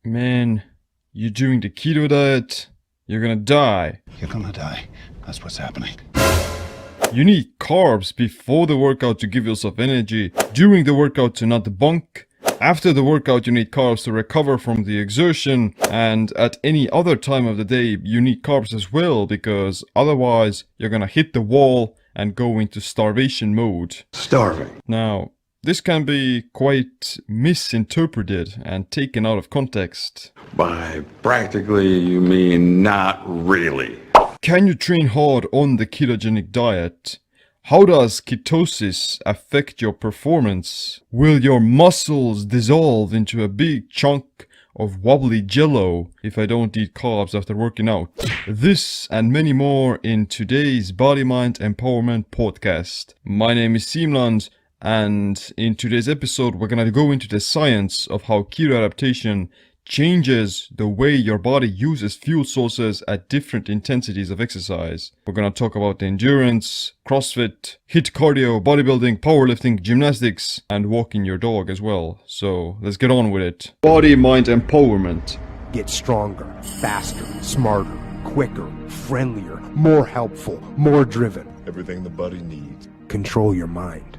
Man, you're doing the keto diet, you're gonna die. You're gonna die. That's what's happening. You need carbs before the workout to give yourself energy, during the workout to not bunk, after the workout you need carbs to recover from the exertion, and at any other time of the day you need carbs as well, because otherwise you're gonna hit the wall and go into starvation mode. Starving. Now, this can be quite misinterpreted and taken out of context. By practically, you mean not really. Can you train hard on the ketogenic diet? How does ketosis affect your performance? Will your muscles dissolve into a big chunk of wobbly jello if I don't eat carbs after working out? This and many more in today's Body Mind Empowerment podcast. My name is Simland, and in today's episode we're gonna go into the science of how keto adaptation changes the way your body uses fuel sources at different intensities of exercise. We're gonna talk about endurance, CrossFit, HIIT cardio, bodybuilding, powerlifting, gymnastics, and walking your dog as well. So let's get on with it. Body Mind Empowerment. Get stronger, faster, smarter, quicker, friendlier, more helpful, more driven. Everything the body needs. Control your mind.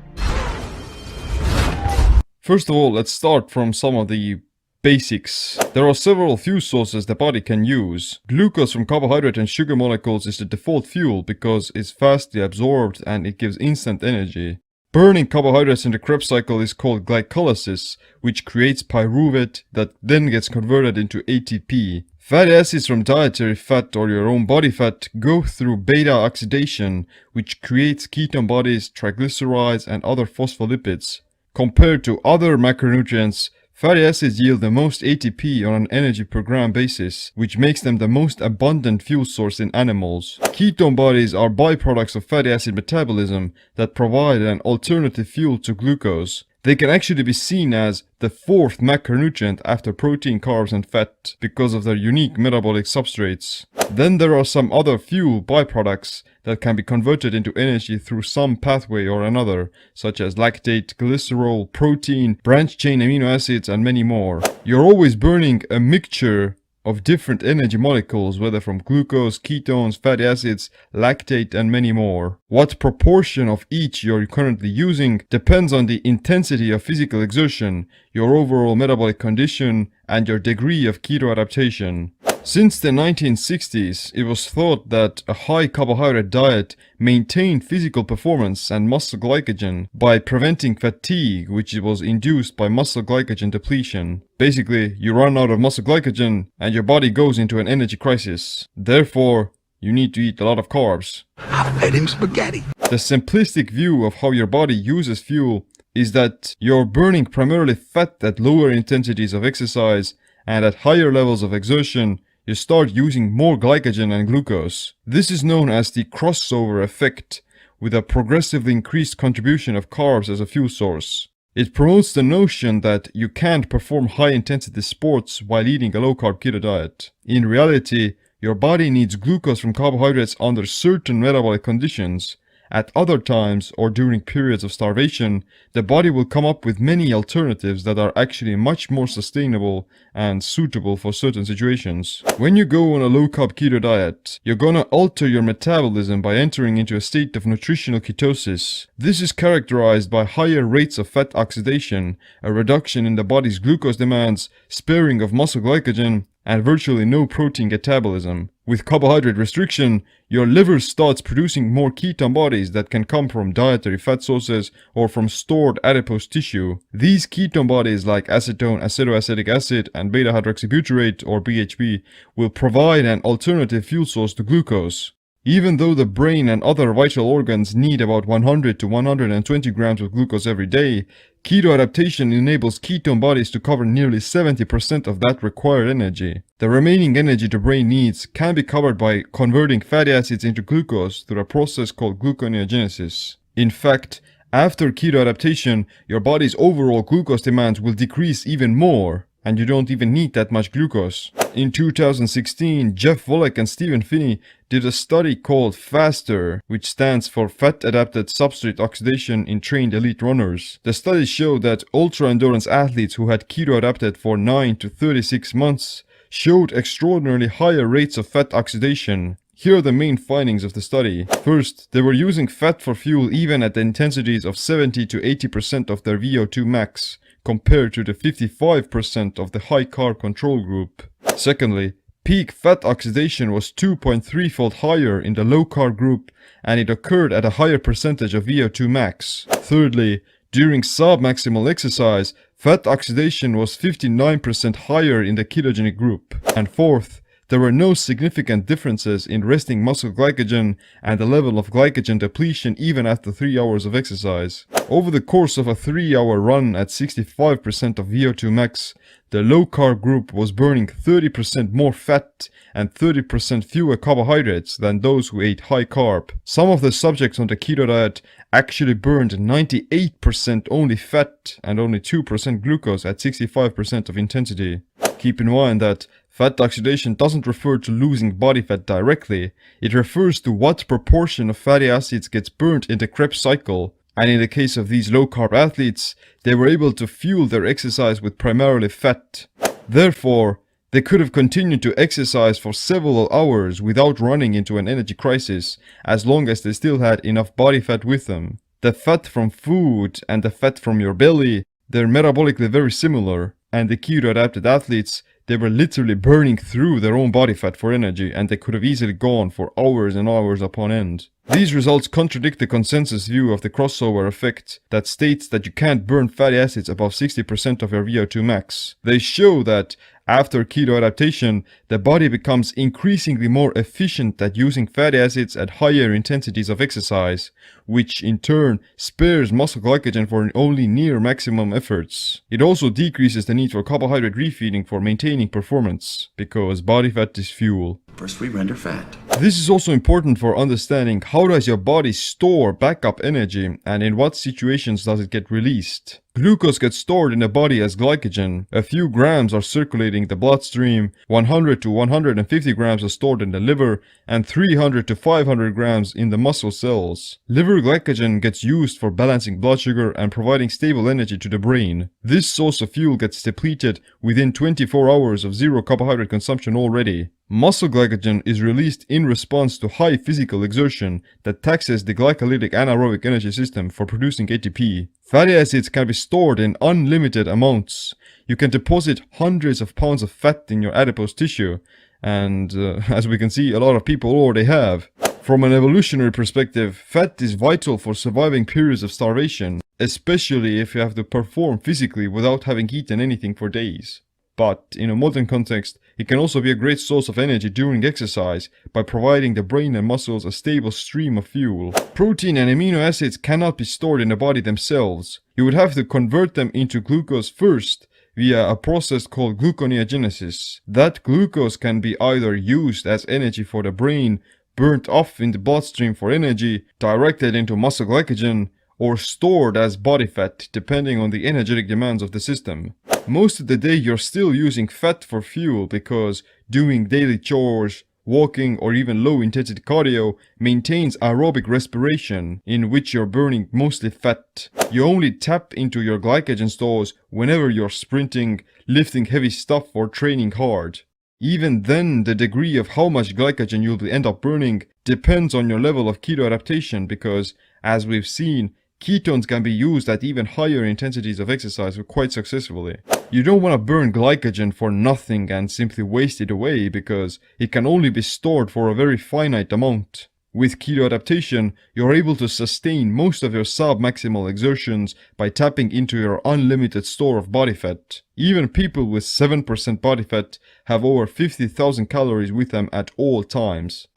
First of all, let's start from some of the basics. There are several fuel sources the body can use. Glucose from carbohydrate and sugar molecules is the default fuel because it's fastly absorbed and it gives instant energy. Burning carbohydrates in the Krebs cycle is called glycolysis, which creates pyruvate that then gets converted into ATP. Fatty acids from dietary fat or your own body fat go through beta oxidation, which creates ketone bodies, triglycerides, and other phospholipids. Compared to other macronutrients, fatty acids yield the most ATP on an energy per gram basis, which makes them the most abundant fuel source in animals. Ketone bodies are byproducts of fatty acid metabolism that provide an alternative fuel to glucose. They can actually be seen as the fourth macronutrient after protein, carbs, and fat because of their unique metabolic substrates. Then there are some other fuel byproducts that can be converted into energy through some pathway or another, such as lactate, glycerol, protein, branched-chain amino acids, and many more. You're always burning a mixture of different energy molecules, whether from glucose, ketones, fatty acids, lactate, and many more. What proportion of each you're currently using depends on the intensity of physical exertion, your overall metabolic condition, and your degree of keto adaptation. Since the 1960s, it was thought that a high carbohydrate diet maintained physical performance and muscle glycogen by preventing fatigue, which was induced by muscle glycogen depletion. Basically, you run out of muscle glycogen and your body goes into an energy crisis. Therefore, you need to eat a lot of carbs. I fed him spaghetti. The simplistic view of how your body uses fuel is that you're burning primarily fat at lower intensities of exercise, and at higher levels of exertion, you start using more glycogen and glucose. This is known as the crossover effect, with a progressively increased contribution of carbs as a fuel source. It promotes the notion that you can't perform high-intensity sports while eating a low-carb keto diet. In reality, your body needs glucose from carbohydrates under certain metabolic conditions. At other times, or during periods of starvation, the body will come up with many alternatives that are actually much more sustainable and suitable for certain situations. When you go on a low-carb keto diet, you're gonna alter your metabolism by entering into a state of nutritional ketosis. This is characterized by higher rates of fat oxidation, a reduction in the body's glucose demands, sparing of muscle glycogen, and virtually no protein catabolism. With carbohydrate restriction, your liver starts producing more ketone bodies that can come from dietary fat sources or from stored adipose tissue. These ketone bodies like acetone, acetoacetic acid, and beta-hydroxybutyrate or BHB will provide an alternative fuel source to glucose. Even though the brain and other vital organs need about 100 to 120 grams of glucose every day, keto adaptation enables ketone bodies to cover nearly 70% of that required energy. The remaining energy the brain needs can be covered by converting fatty acids into glucose through a process called gluconeogenesis. In fact, after keto adaptation, your body's overall glucose demands will decrease even more, and you don't even need that much glucose. In 2016, Jeff Volek and Stephen Finney did a study called FASTER, which stands for Fat-Adapted Substrate Oxidation in Trained Elite Runners. The study showed that ultra-endurance athletes who had keto-adapted for 9 to 36 months showed extraordinarily higher rates of fat oxidation. Here are the main findings of the study. First, they were using fat for fuel even at the intensities of 70 to 80% of their VO2 max, compared to the 55% of the high-carb control group. Secondly, peak fat oxidation was 2.3-fold higher in the low-carb group, and it occurred at a higher percentage of VO2 max. Thirdly, during submaximal exercise, fat oxidation was 59% higher in the ketogenic group. And fourth, there were no significant differences in resting muscle glycogen and the level of glycogen depletion even after 3 hours of exercise. Over the course of a 3-hour run at 65% of VO2 max, the low-carb group was burning 30% more fat and 30% fewer carbohydrates than those who ate high-carb. Some of the subjects on the keto diet actually burned 98% only fat and only 2% glucose at 65% of intensity. Keep in mind that fat oxidation doesn't refer to losing body fat directly, it refers to what proportion of fatty acids gets burnt in the Krebs cycle, and in the case of these low-carb athletes, they were able to fuel their exercise with primarily fat. Therefore, they could have continued to exercise for several hours without running into an energy crisis, as long as they still had enough body fat with them. The fat from food and the fat from your belly, they're metabolically very similar, and the keto-adapted athletes, they were literally burning through their own body fat for energy, and they could have easily gone for hours and hours upon end. These results contradict the consensus view of the crossover effect that states that you can't burn fatty acids above 60% of your VO2 max. They show that after keto adaptation, the body becomes increasingly more efficient at using fatty acids at higher intensities of exercise, which in turn spares muscle glycogen for only near maximum efforts. It also decreases the need for carbohydrate refeeding for maintaining performance, because body fat is fuel. First we render fat. This is also important for understanding how does your body store backup energy and in what situations does it get released. Glucose gets stored in the body as glycogen. A few grams are circulating the bloodstream, 100 to 150 grams are stored in the liver, and 300 to 500 grams in the muscle cells. Liver glycogen gets used for balancing blood sugar and providing stable energy to the brain. This source of fuel gets depleted within 24 hours of zero carbohydrate consumption already. Muscle glycogen is released in response to high physical exertion that taxes the glycolytic anaerobic energy system for producing ATP. Fatty acids can be stored in unlimited amounts. You can deposit hundreds of pounds of fat in your adipose tissue, and as we can see, a lot of people already have. From an evolutionary perspective, fat is vital for surviving periods of starvation, especially if you have to perform physically without having eaten anything for days. But in a modern context, it can also be a great source of energy during exercise by providing the brain and muscles a stable stream of fuel. Protein and amino acids cannot be stored in the body themselves. You would have to convert them into glucose first via a process called gluconeogenesis. That glucose can be either used as energy for the brain, burnt off in the bloodstream for energy, directed into muscle glycogen, or stored as body fat depending on the energetic demands of the system. Most of the day you're still using fat for fuel because doing daily chores, walking or even low intensity cardio maintains aerobic respiration in which you're burning mostly fat. You only tap into your glycogen stores whenever you're sprinting, lifting heavy stuff or training hard. Even then, the degree of how much glycogen you'll end up burning depends on your level of keto adaptation because, as we've seen, ketones can be used at even higher intensities of exercise quite successfully. You don't want to burn glycogen for nothing and simply waste it away because it can only be stored for a very finite amount. With keto adaptation, you're able to sustain most of your sub-maximal exertions by tapping into your unlimited store of body fat. Even people with 7% body fat have over 50,000 calories with them at all times.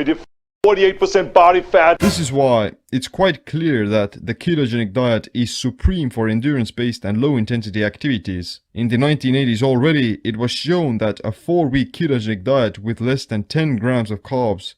48% body fat. This is why it's quite clear that the ketogenic diet is supreme for endurance-based and low-intensity activities. In the 1980s already, it was shown that a 4-week ketogenic diet with less than 10 grams of carbs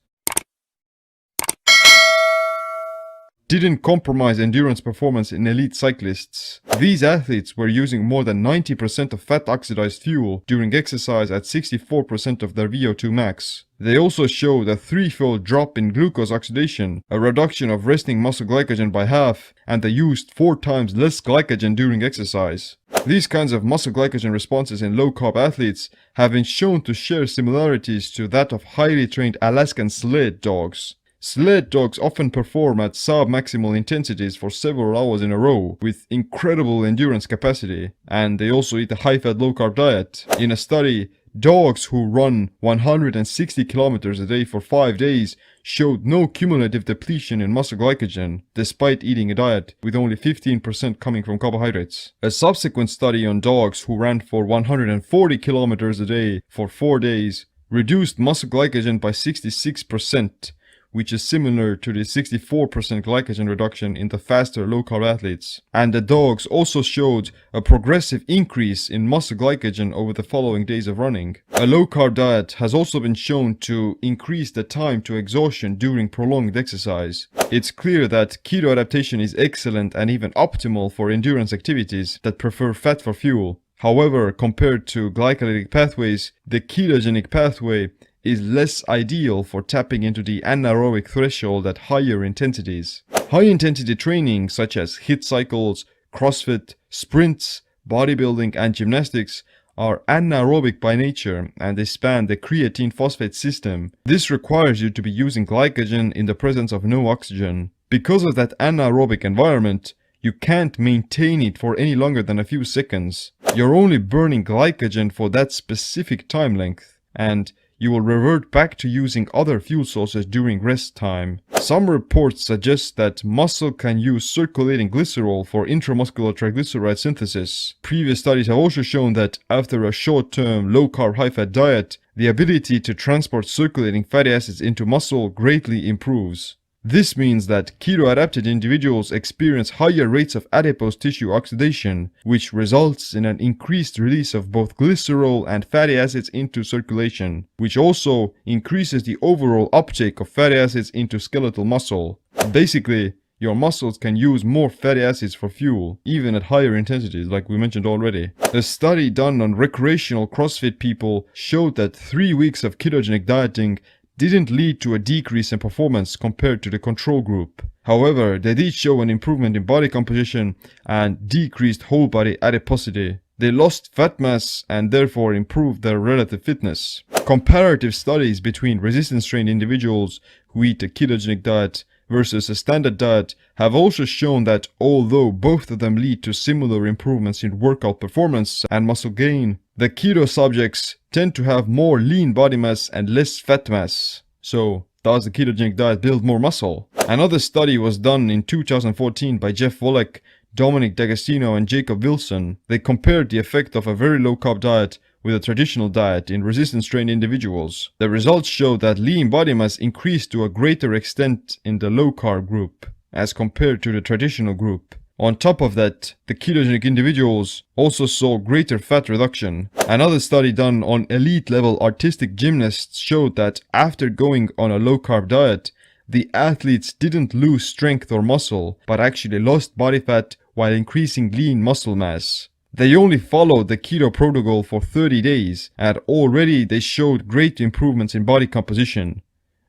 didn't compromise endurance performance in elite cyclists. These athletes were using more than 90% of fat oxidized fuel during exercise at 64% of their VO2 max. They also showed a 3-fold drop in glucose oxidation, a reduction of resting muscle glycogen by half, and they used 4 times less glycogen during exercise. These kinds of muscle glycogen responses in low-carb athletes have been shown to share similarities to that of highly trained Alaskan sled dogs. Sled dogs often perform at sub-maximal intensities for several hours in a row with incredible endurance capacity, and they also eat a high-fat low-carb diet. In a study, dogs who run 160 kilometers a day for 5 days showed no cumulative depletion in muscle glycogen, despite eating a diet with only 15% coming from carbohydrates. A subsequent study on dogs who ran for 140 kilometers a day for 4 days reduced muscle glycogen by 66%, which is similar to the 64% glycogen reduction in the faster low-carb athletes. And the dogs also showed a progressive increase in muscle glycogen over the following days of running. A low-carb diet has also been shown to increase the time to exhaustion during prolonged exercise. It's clear that keto adaptation is excellent and even optimal for endurance activities that prefer fat for fuel. However, compared to glycolytic pathways, the ketogenic pathway is less ideal for tapping into the anaerobic threshold at higher intensities. High-intensity training such as HIIT cycles, CrossFit, sprints, bodybuilding and gymnastics are anaerobic by nature and they span the creatine phosphate system. This requires you to be using glycogen in the presence of no oxygen. Because of that anaerobic environment, you can't maintain it for any longer than a few seconds. You're only burning glycogen for that specific time length, and you will revert back to using other fuel sources during rest time. Some reports suggest that muscle can use circulating glycerol for intramuscular triglyceride synthesis. Previous studies have also shown that after a short-term low-carb high-fat diet, the ability to transport circulating fatty acids into muscle greatly improves. This means that keto-adapted individuals experience higher rates of adipose tissue oxidation, which results in an increased release of both glycerol and fatty acids into circulation, which also increases the overall uptake of fatty acids into skeletal muscle. Basically, your muscles can use more fatty acids for fuel, even at higher intensities like we mentioned already. A study done on recreational CrossFit people showed that 3 weeks of ketogenic dieting didn't lead to a decrease in performance compared to the control group. However, they did show an improvement in body composition and decreased whole body adiposity. They lost fat mass and therefore improved their relative fitness. Comparative studies between resistance-trained individuals who eat a ketogenic diet versus a standard diet have also shown that although both of them lead to similar improvements in workout performance and muscle gain, the keto subjects tend to have more lean body mass and less fat mass. So, does the ketogenic diet build more muscle? Another study was done in 2014 by Jeff Volek, Dominic D'Agostino and Jacob Wilson. They compared the effect of a very low-carb diet with a traditional diet in resistance-trained individuals. The results showed that lean body mass increased to a greater extent in the low-carb group as compared to the traditional group. On top of that, the ketogenic individuals also saw greater fat reduction. Another study done on elite-level artistic gymnasts showed that after going on a low-carb diet, the athletes didn't lose strength or muscle, but actually lost body fat while increasing lean muscle mass. They only followed the keto protocol for 30 days, and already they showed great improvements in body composition.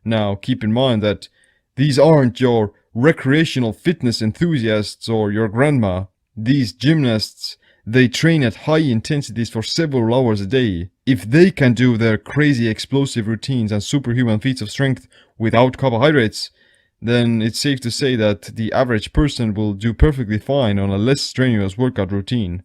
Now, keep in mind that these aren't your recreational fitness enthusiasts or your grandma. These gymnasts, they train at high intensities for several hours a day. If they can do their crazy explosive routines and superhuman feats of strength without carbohydrates, then it's safe to say that the average person will do perfectly fine on a less strenuous workout routine.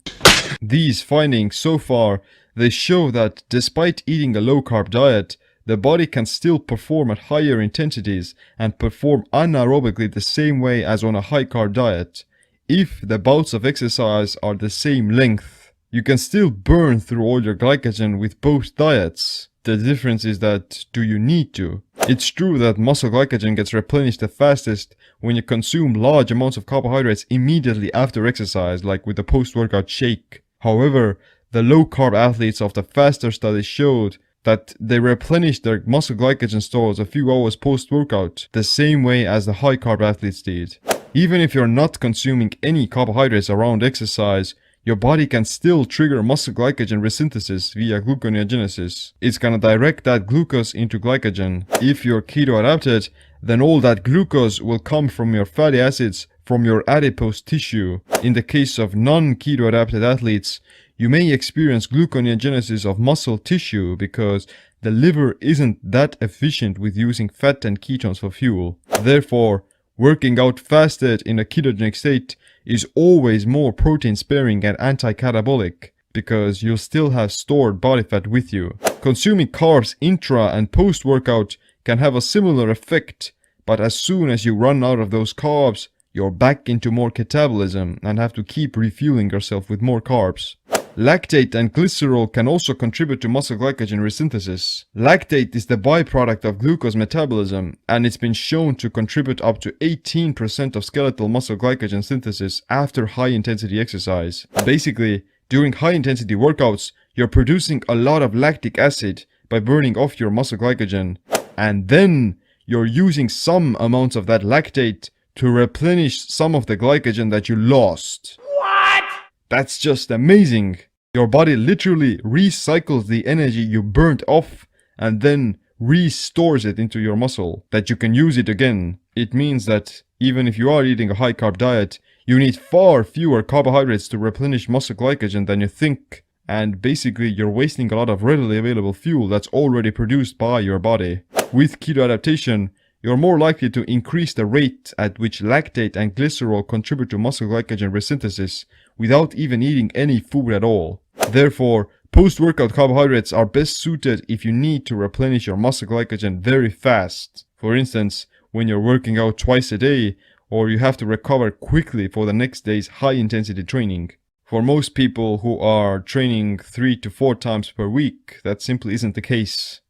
These findings so far, they show that despite eating a low-carb diet, the body can still perform at higher intensities and perform anaerobically the same way as on a high-carb diet. If the bouts of exercise are the same length, you can still burn through all your glycogen with both diets. The difference is that, do you need to? It's true that muscle glycogen gets replenished the fastest when you consume large amounts of carbohydrates immediately after exercise, like with the post-workout shake. However, the low-carb athletes of the faster studies showed that they replenished their muscle glycogen stores a few hours post-workout, the same way as the high-carb athletes did. Even if you're not consuming any carbohydrates around exercise, your body can still trigger muscle glycogen resynthesis via gluconeogenesis. It's gonna direct that glucose into glycogen. If you're keto adapted, then all that glucose will come from your fatty acids from your adipose tissue. In the case of non-keto adapted athletes, you may experience gluconeogenesis of muscle tissue because the liver isn't that efficient with using fat and ketones for fuel. Therefore, working out fasted in a ketogenic state is always more protein sparing and anti-catabolic because you'll still have stored body fat with you. Consuming carbs intra and post workout can have a similar effect, but as soon as you run out of those carbs, you're back into more catabolism and have to keep refueling yourself with more carbs. Lactate and glycerol can also contribute to muscle glycogen resynthesis. Lactate is the byproduct of glucose metabolism, and it's been shown to contribute up to 18% of skeletal muscle glycogen synthesis after high-intensity exercise. Basically, during high-intensity workouts, you're producing a lot of lactic acid by burning off your muscle glycogen, and then you're using some amounts of that lactate to replenish some of the glycogen that you lost. What? That's just amazing. Your body literally recycles the energy you burnt off and then restores it into your muscle, that you can use it again. It means that even if you are eating a high carb diet, you need far fewer carbohydrates to replenish muscle glycogen than you think. And basically you're wasting a lot of readily available fuel that's already produced by your body. With keto adaptation, you're more likely to increase the rate at which lactate and glycerol contribute to muscle glycogen resynthesis without even eating any food at all. Therefore, post-workout carbohydrates are best suited if you need to replenish your muscle glycogen very fast. For instance, when you're working out twice a day, or you have to recover quickly for the next day's high-intensity training. For most people who are training 3 to 4 times per week, that simply isn't the case.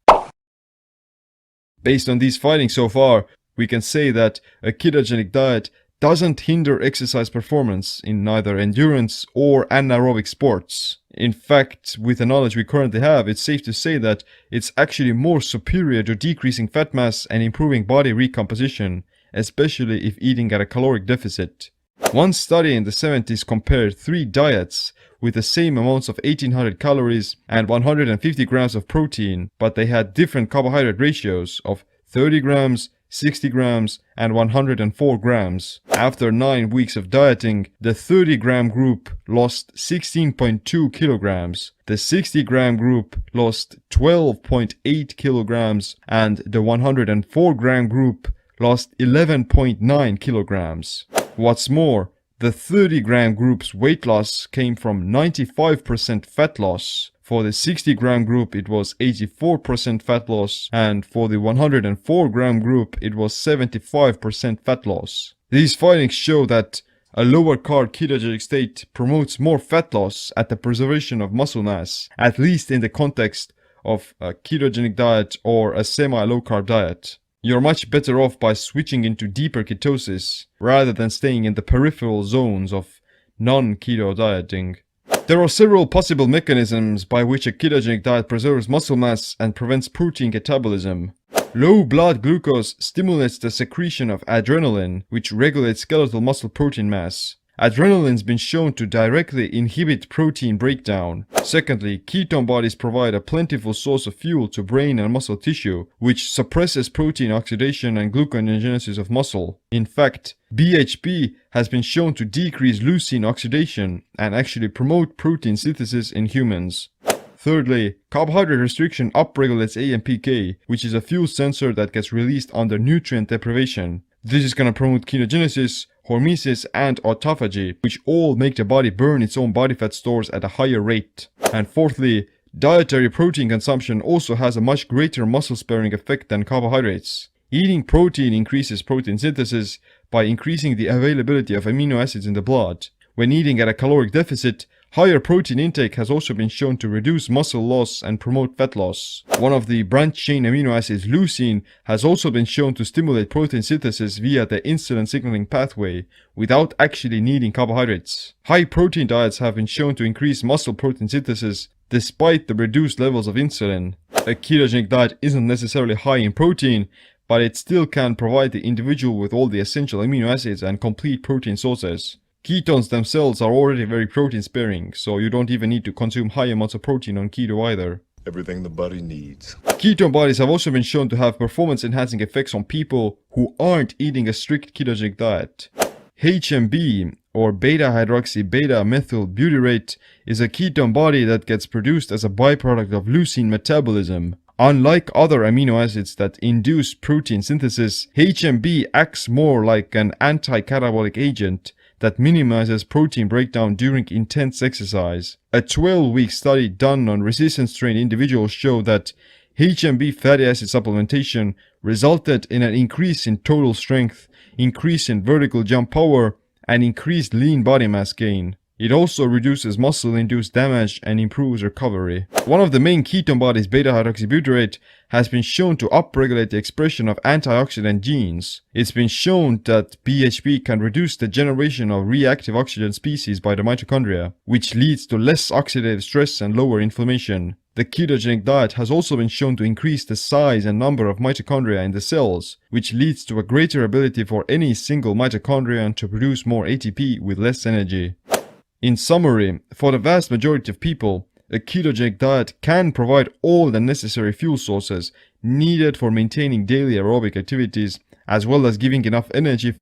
Based on these findings so far, we can say that a ketogenic diet doesn't hinder exercise performance in neither endurance or anaerobic sports. In fact, with the knowledge we currently have, it's safe to say that it's actually more superior to decreasing fat mass and improving body recomposition, especially if eating at a caloric deficit. One study in the 70s compared 3 diets with the same amounts of 1800 calories and 150 grams of protein, but they had different carbohydrate ratios of 30 grams, 60 grams, and 104 grams. After 9 weeks of dieting, the 30-gram group lost 16.2 kilograms, the 60-gram group lost 12.8 kilograms, and the 104-gram group lost 11.9 kilograms. What's more, the 30-gram group's weight loss came from 95% fat loss. For the 60-gram group, it was 84% fat loss, and for the 104-gram group, it was 75% fat loss. These findings show that a lower carb ketogenic state promotes more fat loss at the preservation of muscle mass, at least in the context of a ketogenic diet or a semi-low carb diet. You're much better off by switching into deeper ketosis, rather than staying in the peripheral zones of non-keto dieting. There are several possible mechanisms by which a ketogenic diet preserves muscle mass and prevents protein catabolism. Low blood glucose stimulates the secretion of adrenaline, which regulates skeletal muscle protein mass. Adrenaline's been shown to directly inhibit protein breakdown. Secondly, ketone bodies provide a plentiful source of fuel to brain and muscle tissue, which suppresses protein oxidation and gluconeogenesis of muscle. In fact, BHB has been shown to decrease leucine oxidation and actually promote protein synthesis in humans. Thirdly, carbohydrate restriction upregulates AMPK, which is a fuel sensor that gets released under nutrient deprivation. This is going to promote ketogenesis, hormesis, and autophagy, which all make the body burn its own body fat stores at a higher rate. And fourthly, dietary protein consumption also has a much greater muscle-sparing effect than carbohydrates. Eating protein increases protein synthesis by increasing the availability of amino acids in the blood. When eating at a caloric deficit, higher protein intake has also been shown to reduce muscle loss and promote fat loss. One of the branched-chain amino acids, leucine, has also been shown to stimulate protein synthesis via the insulin signaling pathway without actually needing carbohydrates. High protein diets have been shown to increase muscle protein synthesis despite the reduced levels of insulin. A ketogenic diet isn't necessarily high in protein, but it still can provide the individual with all the essential amino acids and complete protein sources. Ketones themselves are already very protein sparing, so you don't even need to consume high amounts of protein on keto either. Everything the body needs. Ketone bodies have also been shown to have performance enhancing effects on people who aren't eating a strict ketogenic diet. HMB, or beta-hydroxy-beta-methyl butyrate, is a ketone body that gets produced as a byproduct of leucine metabolism. Unlike other amino acids that induce protein synthesis, HMB acts more like an anti-catabolic agent that minimizes protein breakdown during intense exercise. A 12-week study done on resistance-trained individuals showed that HMB fatty acid supplementation resulted in an increase in total strength, increase in vertical jump power, and increased lean body mass gain. It also reduces muscle-induced damage and improves recovery. One of the main ketone bodies, beta-hydroxybutyrate, has been shown to upregulate the expression of antioxidant genes. It's been shown that BHB can reduce the generation of reactive oxygen species by the mitochondria, which leads to less oxidative stress and lower inflammation. The ketogenic diet has also been shown to increase the size and number of mitochondria in the cells, which leads to a greater ability for any single mitochondrion to produce more ATP with less energy. In summary, for the vast majority of people, a ketogenic diet can provide all the necessary fuel sources needed for maintaining daily aerobic activities, as well as giving enough energy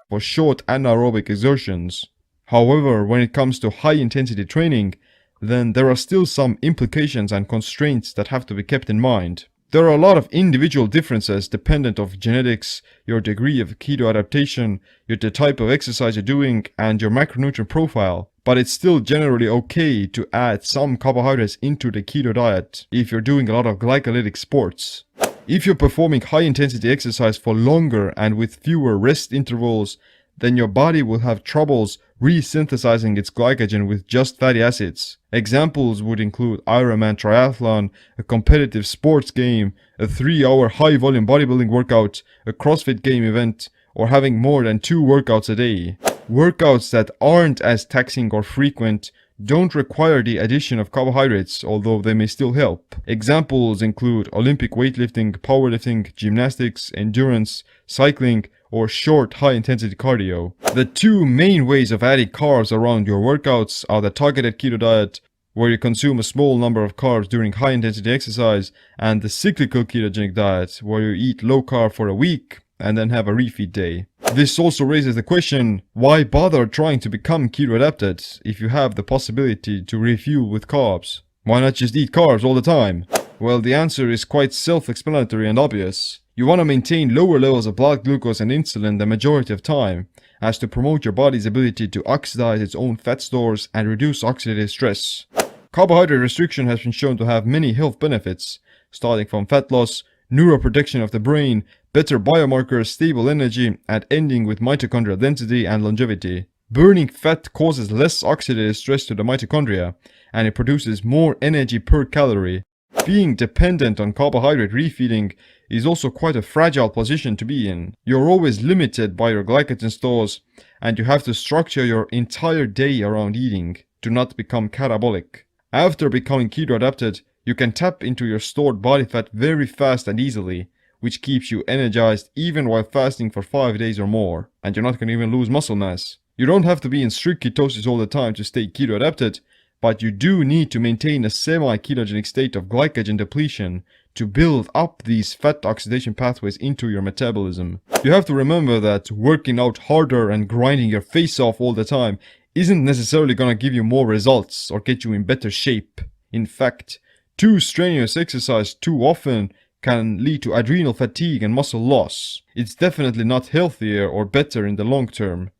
for short anaerobic exertions. However, when it comes to high-intensity training, then there are still some implications and constraints that have to be kept in mind. There are a lot of individual differences dependent of genetics, your degree of keto adaptation, the type of exercise you're doing, and your macronutrient profile. But it's still generally okay to add some carbohydrates into the keto diet if you're doing a lot of glycolytic sports. If you're performing high-intensity exercise for longer and with fewer rest intervals, then your body will have troubles resynthesizing its glycogen with just fatty acids. Examples would include Ironman triathlon, a competitive sports game, a 3-hour high-volume bodybuilding workout, a CrossFit game event, or having more than 2 workouts a day. Workouts that aren't as taxing or frequent don't require the addition of carbohydrates, although they may still help. Examples include Olympic weightlifting, powerlifting, gymnastics, endurance, cycling, or short high-intensity cardio. The two main ways of adding carbs around your workouts are the targeted keto diet, where you consume a small number of carbs during high-intensity exercise, and the cyclical ketogenic diet, where you eat low carb for a week and then have a refeed day. This also raises the question, why bother trying to become keto adapted if you have the possibility to refuel with carbs? Why not just eat carbs all the time? Well, the answer is quite self-explanatory and obvious. You want to maintain lower levels of blood glucose and insulin the majority of time, as to promote your body's ability to oxidize its own fat stores and reduce oxidative stress. Carbohydrate restriction has been shown to have many health benefits, starting from fat loss, neuroprotection of the brain, better biomarkers, stable energy, and ending with mitochondrial density and longevity. Burning fat causes less oxidative stress to the mitochondria, and it produces more energy per calorie. Being dependent on carbohydrate refeeding is also quite a fragile position to be in. You're always limited by your glycogen stores, and you have to structure your entire day around eating to not become catabolic. After becoming keto adapted, you can tap into your stored body fat very fast and easily, which keeps you energized even while fasting for 5 days or more, and you're not going to even lose muscle mass. You don't have to be in strict ketosis all the time to stay keto adapted, but you do need to maintain a semi-ketogenic state of glycogen depletion to build up these fat oxidation pathways into your metabolism. You have to remember that working out harder and grinding your face off all the time isn't necessarily gonna give you more results or get you in better shape. In fact, too strenuous exercise too often can lead to adrenal fatigue and muscle loss. It's definitely not healthier or better in the long term.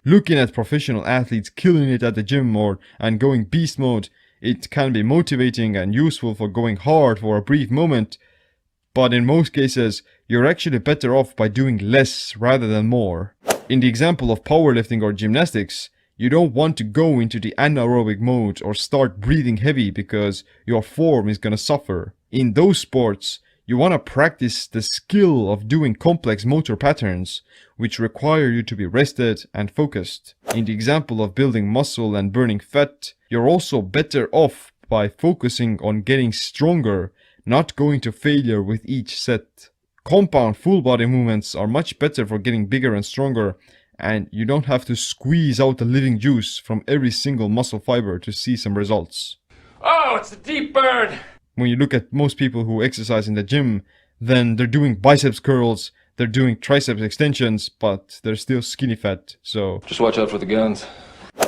Looking at professional athletes killing it at the gym and going beast mode, it can be motivating and useful for going hard for a brief moment, but in most cases, you're actually better off by doing less rather than more. In the example of powerlifting or gymnastics, you don't want to go into the anaerobic mode or start breathing heavy because your form is gonna suffer. In those sports, you want to practice the skill of doing complex motor patterns, which require you to be rested and focused. In the example of building muscle and burning fat, you're also better off by focusing on getting stronger, not going to failure with each set. Compound full body movements are much better for getting bigger and stronger, and you don't have to squeeze out the living juice from every single muscle fiber to see some results. Oh, it's the deep burn! When you look at most people who exercise in the gym, then they're doing biceps curls, they're doing triceps extensions, but they're still skinny fat, so... Just watch out for the guns.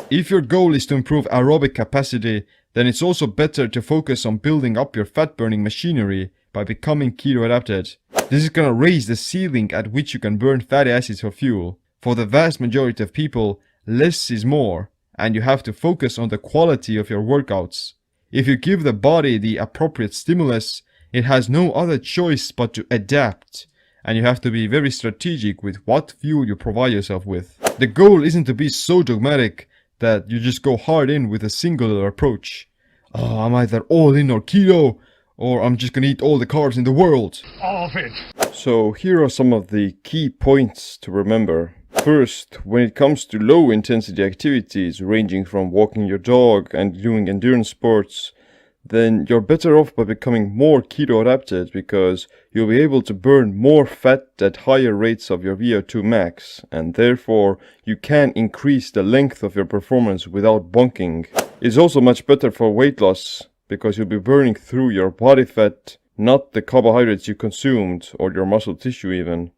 If your goal is to improve aerobic capacity, then it's also better to focus on building up your fat burning machinery by becoming keto adapted. This is gonna raise the ceiling at which you can burn fatty acids for fuel. For the vast majority of people, less is more, and you have to focus on the quality of your workouts. If you give the body the appropriate stimulus, it has no other choice but to adapt, and you have to be very strategic with what fuel you provide yourself with. The goal isn't to be so dogmatic that you just go hard in with a singular approach. Oh, I'm either all in or keto, or I'm just gonna eat all the carbs in the world. All of it. So here are some of the key points to remember. First, when it comes to low intensity activities ranging from walking your dog and doing endurance sports, then you're better off by becoming more keto adapted because you'll be able to burn more fat at higher rates of your VO2 max, and therefore you can increase the length of your performance without bunking. It's also much better for weight loss because you'll be burning through your body fat, not the carbohydrates you consumed or your muscle tissue even.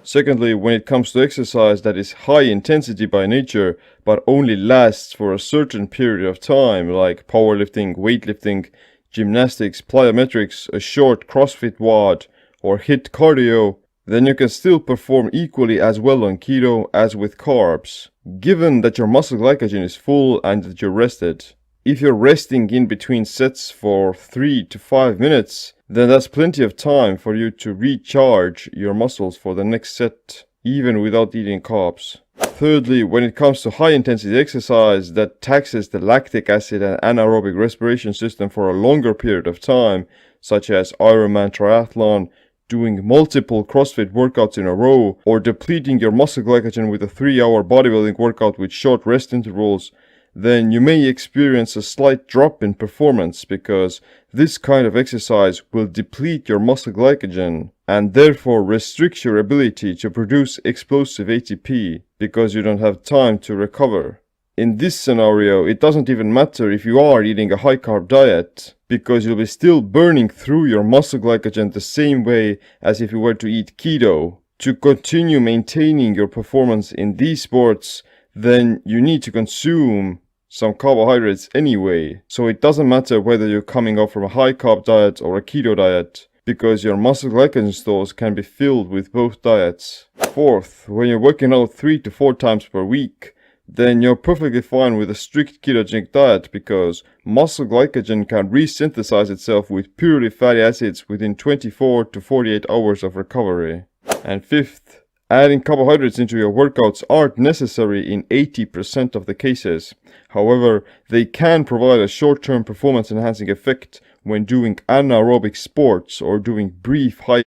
Secondly, when it comes to exercise that is high intensity by nature but only lasts for a certain period of time, like powerlifting, weightlifting, gymnastics, plyometrics, a short CrossFit WOD, or HIIT cardio, then you can still perform equally as well on keto as with carbs, given that your muscle glycogen is full and that you're rested. If you're resting in between sets for 3 to 5 minutes, then that's plenty of time for you to recharge your muscles for the next set, even without eating carbs. Thirdly, when it comes to high intensity exercise that taxes the lactic acid and anaerobic respiration system for a longer period of time, such as Ironman triathlon, doing multiple CrossFit workouts in a row, or depleting your muscle glycogen with a 3-hour bodybuilding workout with short rest intervals, then you may experience a slight drop in performance because this kind of exercise will deplete your muscle glycogen and therefore restrict your ability to produce explosive ATP because you don't have time to recover. In this scenario, it doesn't even matter if you are eating a high carb diet because you'll be still burning through your muscle glycogen the same way as if you were to eat keto. To continue maintaining your performance in these sports, then you need to consume some carbohydrates anyway. So it doesn't matter whether you're coming off from a high carb diet or a keto diet, because your muscle glycogen stores can be filled with both diets. Fourth, when you're working out 3 to 4 times per week, then you're perfectly fine with a strict ketogenic diet because muscle glycogen can resynthesize itself with purely fatty acids within 24 to 48 hours of recovery. And fifth, adding carbohydrates into your workouts aren't necessary in 80% of the cases. However, they can provide a short-term performance-enhancing effect when doing anaerobic sports or doing brief high